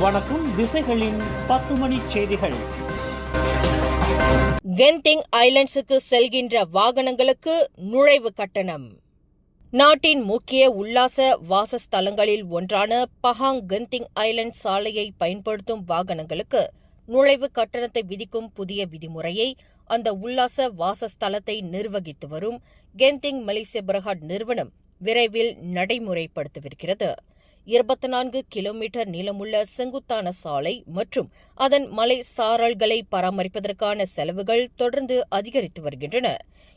வணக்கம். திசைகளின் 10 மணி செய்திகள். கென்டிங் ஐலண்ட்ஸுக்கு செல்கின்ற வாகனங்களுக்கு நுழைவு கட்டணம். நாட்டின் முக்கிய உல்லாச வாசஸ்தலங்களில் ஒன்றான பஹாங் கென்டிங் ஐலண்ட் சாலையை பயன்படுத்தும் வாகனங்களுக்கு நுழைவு கட்டணத்தை விதிக்கும் புதிய விதிமுறையை அந்த உல்லாச வாசஸ்தலத்தை நிர்வகித்து வரும் கென்டிங் மலேசிய பிரஹாட் நிறுவனம் விரைவில் நடைமுறைப்படுத்தவிருக்கிறது. 24 கிலோமீட்டர் நீளமுள்ள செங்குத்தான சாலை மற்றும் அதன் மலை சாரல்களை பராமரிப்பதற்கான செலவுகள் தொடர்ந்து அதிகரித்து வருகின்றன.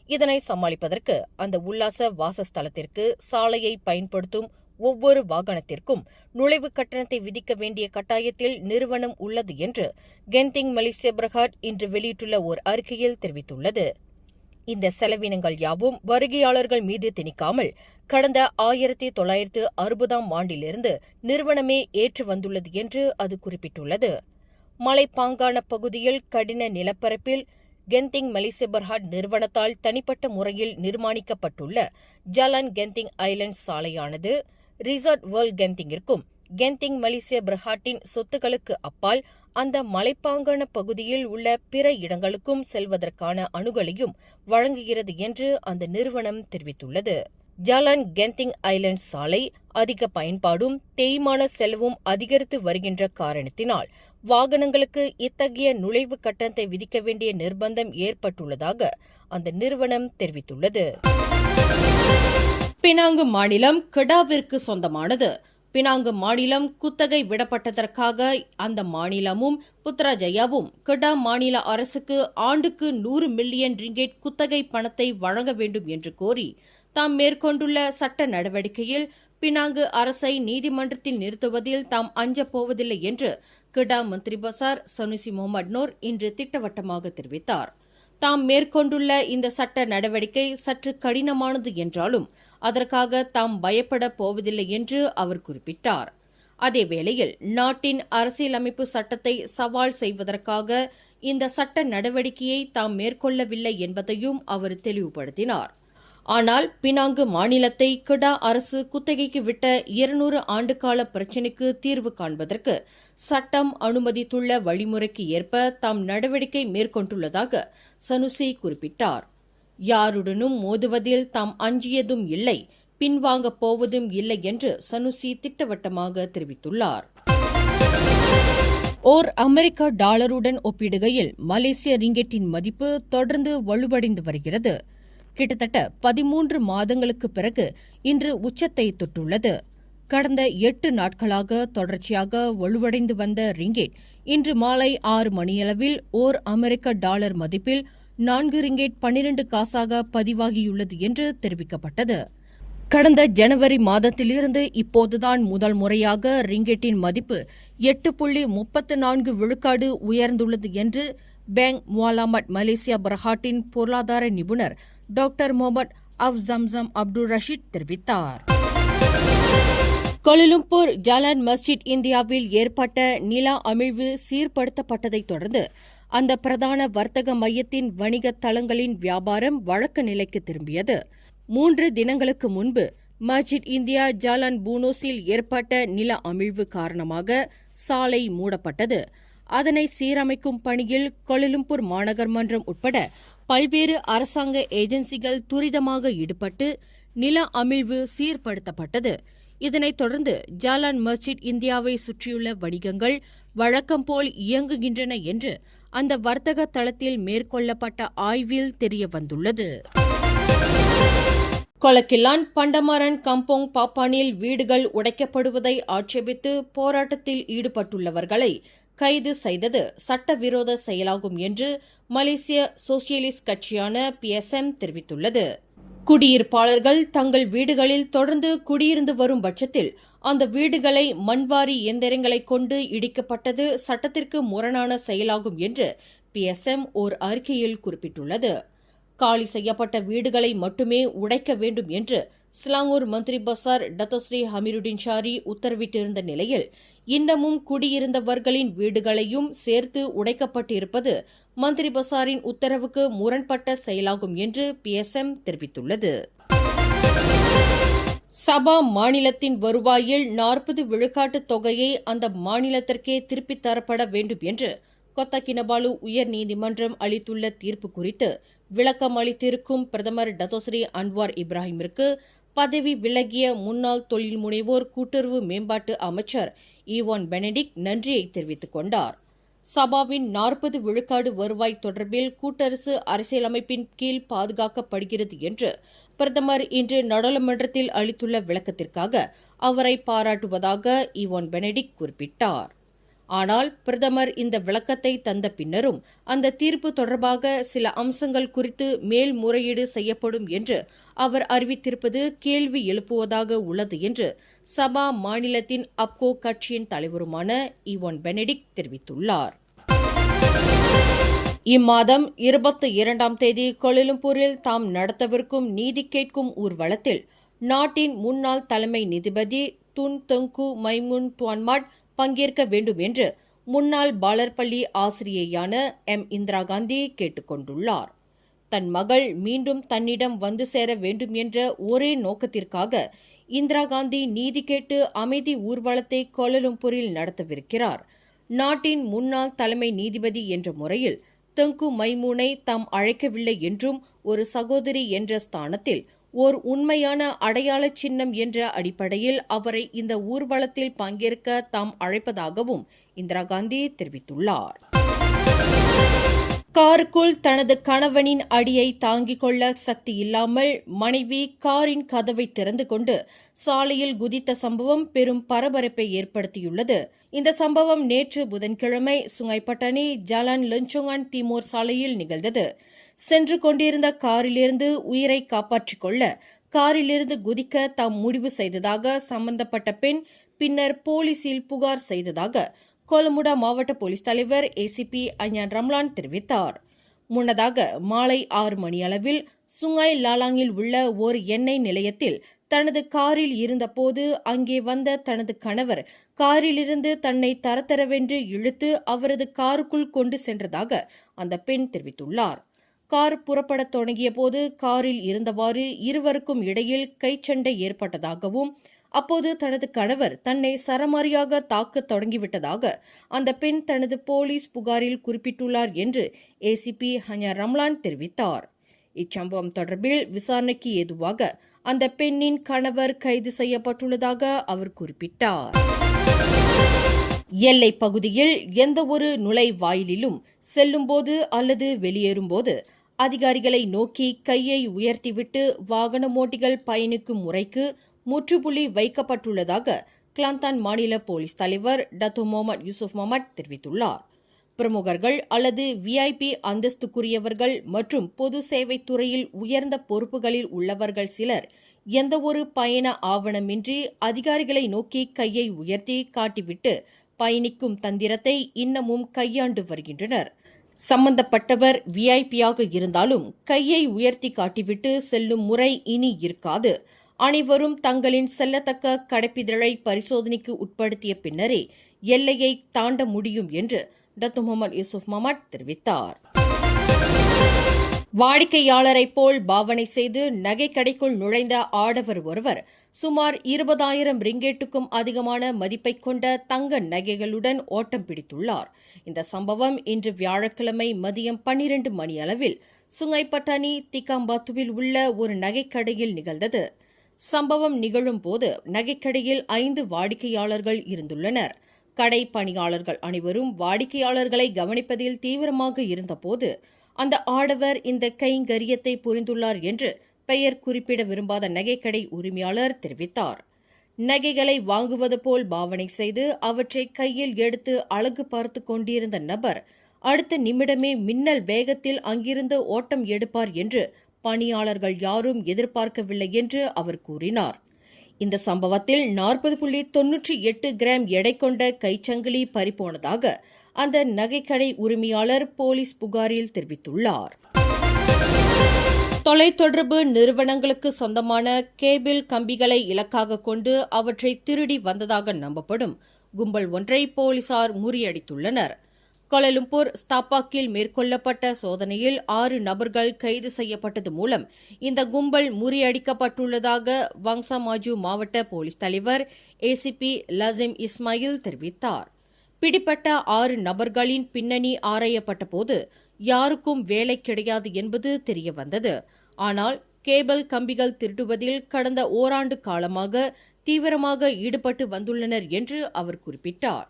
இதனை சமாளிப்பதற்கு அந்த உல்லாச வாசஸ்தலத்திற்கு சாலையை பயன்படுத்தும் ஒவ்வொரு வாகனத்திற்கும் நுழைவு கட்டணத்தை விதிக்க வேண்டிய கட்டாயத்தில் நிறுவனம் உள்ளது என்று கென்டிங் மலேசிய பிரஹாட் இன்று வெளியிட்டுள்ள ஓர் அறிக்கையில் தெரிவித்துள்ளது. இந்த செலவினங்கள் யாவும் வருகையாளர்கள் மீது திணிக்காமல் கடந்த 1960ஆம் ஆண்டிலிருந்து நிறுவனமே ஏற்று வந்துள்ளது என்று அது குறிப்பிட்டுள்ளது. மலைப்பாங்கான பகுதியில் கடின நிலப்பரப்பில் கென்டிங் மலேசிய பிரஹாட் நிறுவனத்தால் தனிப்பட்ட முறையில் நிர்மாணிக்கப்பட்டுள்ள ஜலான் கென்டிங் ஐலண்ட் சாலையானது ரிசார்ட் வேர்ல்ட் கென்டிங்கிற்கும் கென்டிங் மலேசிய பிரஹாட்டின் சொத்துக்களுக்கு அப்பால் அந்த மலைப்பாங்கான பகுதியில் உள்ள பிற இடங்களுக்கும் செல்வதற்கான அணுகலையும் வழங்குகிறது என்று அந்த நிறுவனம் தெரிவித்துள்ளது. ஜலான் கென்டிங் ஐலண்ட் சாலை அதிக பயன்பாடும் தேய்மான செலவும் அதிகரித்து வருகின்ற காரணத்தினால் வாகனங்களுக்கு இத்தகைய நுழைவு கட்டணத்தை விதிக்க வேண்டிய நிர்பந்தம் ஏற்பட்டுள்ளதாக அந்த நிறுவனம் தெரிவித்துள்ளது. பினாங்கு மாநிலம் கெடாவிற்கு சொந்தமானது. பினாங்கு மாநிலம் குத்தகை விடப்பட்டதற்காக அந்த மாநிலமும் புத்ராஜயாவும் கெடா மாநில அரசுக்கு ஆண்டுக்கு 100 மில்லியன் ரிங்கெட் குத்தகை பணத்தை வழங்க வேண்டும் என்று கோரி தாம் மேற்கொண்டுள்ள சட்ட நடவடிக்கையில் பினாங்கு அரசை நீதிமன்றத்தில் நிறுத்துவதில் தாம் அஞ்சப் போவதில்லை என்று கெடா மந்திரி பசார் சனுசி முகமது நூர் இன்று திட்டவட்டமாக தெரிவித்தார். தாம் மேற்கொண்டுள்ள இந்த சட்ட நடவடிக்கை சற்று கடினமானது என்றாலும் அதற்காக தாம் பயப்பட போவதில்லை என்று அவர் குறிப்பிட்டார். அதேவேளையில் நாட்டின் அரசியலமைப்பு சட்டத்தை சவால் செய்வதற்காக இந்த சட்ட நடவடிக்கையை தாம் மேற்கொள்ளவில்லை என்பதையும் அவர் தெளிவுபடுத்தினார். ஆனால் பினாங்கு மாநிலத்தை கெடா அரசு குத்தகைக்கு விட்ட 200 ஆண்டுகால பிரச்சினைக்கு தீர்வு காண்பதற்கு சட்டம் அனுமதித்துள்ள வழிமுறைக்கு ஏற்ப தாம் நடவடிக்கை மேற்கொண்டுள்ளதாக சனுசி குறிப்பிட்டார். யாருடனும் மோதுவதில் தாம் அஞ்சியதும் இல்லை, பின்வாங்கப் போவதும் இல்லை என்று சனுசி திட்டவட்டமாக தெரிவித்துள்ளார். ஓர் அமெரிக்க டாலருடன் ஒப்பிடுகையில் மலேசிய ரிங்கெட்டின் மதிப்பு தொடர்ந்து வலுவடைந்து வருகிறது. கிட்டத்தட்ட 13 மாதங்களுக்கு பிறகு இன்று உச்சத்தை தொட்டுள்ளது. கடந்த 8 நாட்களாக தொடர்ச்சியாக வலுவடைந்து வந்த ரிங்கெட் இன்று மாலை 6 மணியளவில் ஓர் அமெரிக்க டாலர் மதிப்பில் 4 ரிங்கெட் 12 காசாக பதிவாகியுள்ளது என்று தெரிவிக்கப்பட்டது. கடந்த ஜனவரி மாதத்திலிருந்து இப்போதுதான் முதல் முறையாக ரிங்கெட்டின் மதிப்பு 8.34 விழுக்காடு உயர்ந்துள்ளது என்று பேங்க் முவாலாமட் மலேசியா பிரஹாட்டின் பொருளாதார நிபுணர் டாக்டர் முகமது அவ்ஜம்சம் அப்துல் ரஷீத் தெரிவித்தார். கோலாலம்பூர் ஜலான் மஸ்ஜித் இந்தியாவில் ஏற்பட்ட நில அமிழ்வு சீர்படுத்தப்பட்டதைத் தொடர்ந்து அந்த பிரதான வர்த்தக மையத்தின் வணிக தளங்களின் வியாபாரம் வழக்க நிலைக்கு திரும்பியது. 3 தினங்களுக்கு முன்பு மஸ்ஜித் இந்தியா ஜலான் பூனோஸில் ஏற்பட்ட நில அமிழ்வு காரணமாக சாலை மூடப்பட்டது. அதனை சீரமைக்கும் பணியில் கோலாலம்பூர் மாநகர் மன்றம் உட்பட பல்வேறு அரசாங்க ஏஜென்சிகள் துரிதமாக ஈடுபட்டு நில அமிழ்வு சீர்படுத்தப்பட்டது. இதனைத் தொடர்ந்து ஜலான் மஸ்ஜித் இந்தியாவை சுற்றியுள்ள வணிகங்கள் வழக்கம்போல் இயங்குகின்றன என்று அந்த வர்த்தக தளத்தில் மேற்கொள்ளப்பட்ட ஆய்வில் தெரியவந்துள்ளது. கொலக்கிலான் பண்டமாரன் கம்போங் பாப்பானில் வீடுகள் உடைக்கப்படுவதை ஆட்சேபித்து போராட்டத்தில் ஈடுபட்டுள்ளவர்களை கைது செய்தது சட்டவிரோத செயலாகும் என்று மலேசிய சோசியலிஸ்ட் கட்சியான PSM தெரிவித்துள்ளது. குடியிருப்பாளர்கள் தங்கள் வீடுகளில் தொடர்ந்து குடியிருந்து வரும் பட்சத்தில் அந்த வீடுகளை மண்வாரி இயந்திரங்களை கொண்டு இடிக்கப்பட்டது சட்டத்திற்கு முரணான செயலாகும் என்று PSM ஓர் அறிக்கையில் குறிப்பிட்டுள்ளது. காலி செய்யப்பட்ட வீடுகளை மட்டுமே உடைக்க வேண்டும் என்று சிலாங்கூர் மந்திரி பசார் டத்தோஸ்ரீ ஹமீருடின் ஷாரி உத்தரவிட்டிருந்த நிலையில் இன்னமும் குடியிருந்தவர்களின் வீடுகளையும் சேர்த்து உடைக்கப்பட்டிருப்பது மந்திரி பசாரின் உத்தரவுக்கு முரண்பட்ட செயலாகும் என்று PSM தெரிவித்துள்ளது. சபா மாநிலத்தின் வருவாயில் 40 விழுக்காட்டு தொகையை அந்த மாநிலத்திற்கே திருப்பித் தரப்பட வேண்டும் என்று கொத்தகினபாலு உயர்நீதிமன்றம் அளித்துள்ள தீர்ப்பு குறித்து விளக்கம் அளித்திருக்கும் பிரதமர் டத்தோஸ்ரீ அன்வார் இப்ராஹிமிற்கு பதவி விலகிய முன்னாள் தொழில் முனைவோர் கூட்டுறவு மேம்பாட்டு அமைச்சர் ஈவான் பெனடிக்ட் நன்றியை தெரிவித்துக் கொண்டார். சபாவின் 40 விழுக்காடு வருவாய் தொடர்பில் கூட்டரசு அரசியலமைப்பின் கீழ் பாதுகாக்கப்படுகிறது என்று பிரதமர் இன்று நாடாளுமன்றத்தில் அளித்துள்ள விளக்கத்திற்காக அவரை பாராட்டுவதாக ஈவான் பெனடிக்ட் குறிப்பிட்டார். ஆனால் பிரதமர் இந்த விளக்கத்தை தந்த பின்னரும் அந்த தீர்ப்பு தொடர்பாக சில அம்சங்கள் குறித்து மேல்முறையீடு செய்யப்படும் என்று அவர் அறிவித்திருப்பது கேள்வி எழுப்புவதாக உள்ளது என்று சபா மாநிலத்தின் அப்கோ கட்சியின் தலைவருமான ஈவான் பெனடிக்ட் தெரிவித்துள்ளார். இம்மாதம் 22ஆம் தேதி கோலாலம்பூரில் தாம் நடத்தவிருக்கும் நீதி கேட்கும் ஊர்வலத்தில் நாட்டின் முன்னாள் தலைமை நீதிபதி துன் தெங்கு மைமுன் துவான்மாட் பங்கேற்க வேண்டும் என்று முன்னாள் பாலர் பள்ளி ஆசிரியையான இந்திரா காந்தி கேட்டுக் கொண்டுள்ளார். தன் மகள் மீண்டும் தன்னிடம் வந்து சேர வேண்டும் என்ற ஒரே நோக்கத்திற்காக இந்திரா காந்தி நீதி கேட்டு அமைதி ஊர்வலத்தை கோலாலம்பூரில் நடத்தவிருக்கிறார். நாட்டின் முன்னாள் தலைமை நீதிபதி என்ற முறையில் தெங்கு மைமூனை தாம் அழைக்கவில்லை என்றும் ஒரு சகோதரி என்ற ஸ்தானத்தில் ஓர் உண்மையான அடையாள சின்னம் என்ற அடிப்படையில் அவரை இந்த ஊர்வலத்தில் பங்கேற்க தாம் அழைப்பதாகவும் இந்திரா காந்தி தெரிவித்துள்ளார். காருக்குள் தனது கணவனின் அடியை தாங்கிக் கொள்ள சக்தி இல்லாமல் மனைவி காரின் கதவை திறந்து கொண்டு சாலையில் குதித்த சம்பவம் பெரும் பரபரப்பை ஏற்படுத்தியுள்ளது. இந்த சம்பவம் நேற்று புதன்கிழமை சுங்கைப்பட்டணி ஜலான் லெஞ்சோங்கான் திமோர் சாலையில் நிகழ்ந்தது. சென்று கொண்டிருந்த காரிலிருந்து உயிரை காப்பாற்றிக் கொள்ள காரிலிருந்து குதிக்க தாம் முடிவு செய்ததாக சம்பந்தப்பட்ட பெண் பின்னர் போலீசில் புகார் செய்ததாக கோலமுடா மாவட்ட போலீஸ் தலைவர் ஏசிபி அஞ்ஞான் ரம்லான் தெரிவித்தார். முன்னதாக மாலை 6 மணியளவில் சுங்காய் லாலாங்கில் உள்ள ஓர் எண்ணெய் நிலையத்தில் தனது காரில் இருந்தபோது அங்கே வந்த தனது கணவர் காரிலிருந்து தன்னை தரதரவென்று இழுத்து அவரது காருக்குள் கொண்டு சென்றதாக அந்த பெண் தெரிவித்துள்ளார். கார் புறப்படத் தொடங்கிய போது காரில் இருந்தவாறு இருவருக்கும் இடையில் கைச்சண்டை ஏற்பட்டதாகவும் அப்போது தனது கணவர் தன்னை சரமாரியாக தாக்கத் தொடங்கிவிட்டதாக அந்த பெண் தனது போலீஸ் புகாரில் குறிப்பிட்டுள்ளார் என்று ஏசிபி அஞ்ஞான் ரம்லான் தெரிவித்தார். இச்சம்பவம் தொடர்பில் விசாரணைக்கு ஏதுவாக அந்த பெண்ணின் கணவர் கைது செய்யப்பட்டுள்ளதாக அவர் குறிப்பிட்டார். எல்லைப் பகுதியில் எந்தவொரு நுழைவாயிலிலும் செல்லும்போது அல்லது வெளியேறும்போது அதிகாரிகளை நோக்கி கையை உயர்த்திவிட்டு வாகனமோட்டிகள் பயணிக்கும் முறைக்கு முற்றுப்புள்ளி வைக்கப்பட்டுள்ளதாக கிளாந்தான் மாநில போலீஸ் தலைவர் டத்து முகமது யூசுப் முகமது தெரிவித்துள்ளார். பிரமுகர்கள் அல்லது விஐபி அந்தஸ்துக்குரியவர்கள் மற்றும் பொது சேவைத் துறையில் உயர்ந்த பொறுப்புகளில் உள்ளவர்கள் சிலர் எந்தவொரு பயண ஆவணமின்றி அதிகாரிகளை நோக்கி கையை உயர்த்தி காட்டிவிட்டு பயணிக்கும் தந்திரத்தை இன்னமும் கையாண்டு வருகின்றனர். சம்பந்தப்பட்டவர் விஐபியாக இருந்தாலும் கையை உயர்த்தி காட்டிவிட்டு செல்லும் முறை இனி இருக்காது. அனைவரும் தங்களின் செல்லத்தக்க கடைப்பிதழை பரிசோதனைக்கு உட்படுத்திய பின்னரே எல்லையை தாண்ட முடியும் என்று டத்து முகமது யூசுப் முகமது தெரிவித்தார். வாடிக்கையாளரைப் போல் பாவனை செய்து நகைக்கடைக்குள் நுழைந்த ஆடவர் ஒருவர் சுமார் 20,000 ரிங்கேட்டுக்கும் அதிகமான மதிப்பைக் கொண்ட தங்க நகைகளுடன் ஓட்டம் பிடித்துள்ளார். இந்த சம்பவம் இன்று வியாழக்கிழமை மதியம் 12 மணியளவில் சுங்கைப்பட்டாணி திகாம்பாத்துவில் உள்ள ஒரு நகைக்கடையில் நிகழ்ந்தது. சம்பவம் நிகழும் போது நகைக்கடையில் 5 வாடிக்கையாளர்கள் இருந்துள்ளனர். கடை பணியாளர்கள் அனைவரும் வாடிக்கையாளர்களை கவனிப்பதில் தீவிரமாக இருந்தபோது அந்த ஆடவர் இந்த கைங்கரியத்தை புரிந்துள்ளார் என்று பெயர் குறிப்பிட விரும்பாத நகைக்கடை உரிமையாளர் தெரிவித்தார். நகைகளை வாங்குவது போல் பாவனை செய்து அவற்றை கையில் எடுத்து அழகு பார்த்து கொண்டிருந்த நபர் அடுத்த நிமிடமே மின்னல் வேகத்தில் அங்கிருந்து ஓட்டம் எடுப்பார் என்று பணியாளர்கள் யாரும் எதிர்பார்க்கவில்லை என்று அவர் கூறினார். இந்த சம்பவத்தில் 40.98 கிராம் எடை கொண்ட கைச்சங்கிலி பறிபோனதாக அந்த நகைக்கடை உரிமையாளர் போலீஸ் புகாரில் தெரிவித்துள்ளார். தொலைத்தொடர்பு நிறுவனங்களுக்கு சொந்தமான கேபிள் கம்பிகளை இலக்காக கொண்டு அவற்றை திருடி வந்ததாக நம்பப்படும் கும்பல் ஒன்றை போலீசார் முறியடித்துள்ளனர். கோலாலம்பூர் ஸ்தாபாக்கில் மேற்கொள்ளப்பட்ட சோதனையில் 6 நபர்கள் கைது செய்யப்பட்டது மூலம் இந்த கும்பல் முறியடிக்கப்பட்டுள்ளதாக வங்சா மாஜு மாவட்ட போலீஸ் தலைவர் ஏசிபி லசிம் இஸ்மாயில் தெரிவித்தார். பிடிப்பட்ட 6 நபர்களின் பின்னணி ஆராயப்பட்ட போது யாருக்கும் வேலை கிடையாது என்பது தெரியவந்தது. ஆனால் கேபிள் கம்பிகள் திருடுவதில் கடந்த ஓராண்டு காலமாக தீவிரமாக ஈடுபட்டு வந்துள்ளனர் என்று அவர் குறிப்பிட்டார்.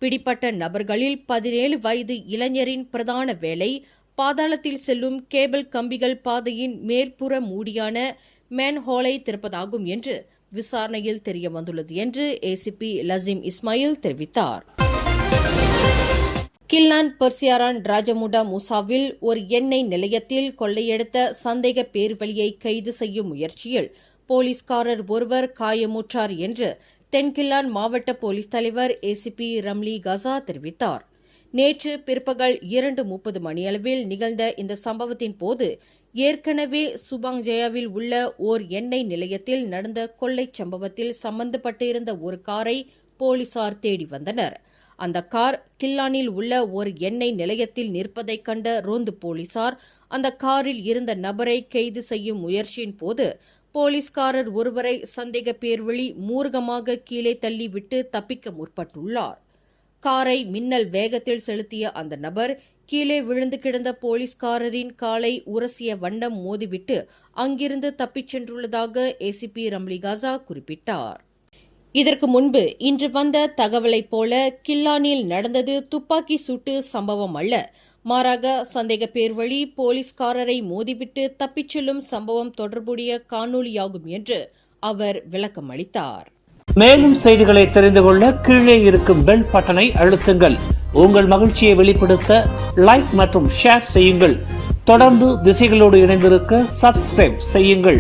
பிடிப்பட்ட நபர்களில் 17 வயது இளைஞரின் பிரதான வேலை பாதாளத்தில் செல்லும் கேபிள் கம்பிகள் பாதையின் மேற்புற மூடியான மேன்ஹோலை திறப்பதாகும் என்று விசாரணையில் தெரியவந்துள்ளது என்று ஏசிபி லசிம் இஸ்மாயில் தெரிவித்தார். கில்லான் பர்சியாரான் ராஜமுடா மூசாவில் ஒரு எண்ணெய் நிலையத்தில் கொள்ளையடித்த சந்தேக பேர்வழியை கைது செய்யும் முயற்சியில் போலீஸ்காரர் ஒருவர் காயமுற்றார் என்று தென்கில்லான் மாவட்ட போலீஸ் தலைவர் ஏசிபி ரம்லி கசா தெரிவித்தார். நேற்று பிற்பகல் 2:30 மணியளவில் நிகழ்ந்த இந்த சம்பவத்தின் போது ஏற்கனவே சுபாங் ஜெயாவில் உள்ள ஓர் எண்ணெய் நிலையத்தில் நடந்த கொள்ளைச் சம்பவத்தில் சம்பந்தப்பட்டிருந்த ஒரு காரை போலீசார் தேடி வந்தனர். அந்த கார் கில்லானில் உள்ள ஒரு எண்ணெய் நிலையத்தில் நிற்பதைக் கண்ட ரோந்து போலீசார் அந்த காரில் இருந்த நபரை கைது செய்யும் முயற்சியின் போது போலீஸ்காரர் ஒருவரை சந்தேக பேர்வழி மூர்க்கமாக கீழே தள்ளிவிட்டு தப்பிக்க முற்பட்டுள்ளார். காரை மின்னல் வேகத்தில் செலுத்திய அந்த நபர் கீழே விழுந்து கிடந்த போலீஸ்காரரின் காலை உரசிய வண்ணம் மோதிவிட்டு அங்கிருந்து தப்பிச் சென்றுள்ளதாக ஏசிபி ரம்லி கசா குறிப்பிட்டார். இதற்கு முன்பு இன்று வந்த தகவலைப் போல கில்லானில் நடந்தது துப்பாக்கி சூட்டு சம்பவம் அல்ல, மாறாக சந்தேக பேர்வழி போலீஸ்காரரை மோதிவிட்டு தப்பிச் செல்லும் சம்பவம் தொடர்புடைய காணொலியாகும் என்று அவர் விளக்கம் அளித்தார். மேலும் செய்திகளை தெரிந்து கொள்ள கீழே இருக்கும் பெல் பட்டனை அழுத்துங்கள். உங்கள் மகிழ்ச்சியை வெளிப்படுத்த லைக் மற்றும் ஷேர் செய்யுங்கள். தொடர்ந்து திசைகளோடு இணைந்திருக்க சப்ஸ்கிரைப் செய்யுங்கள்.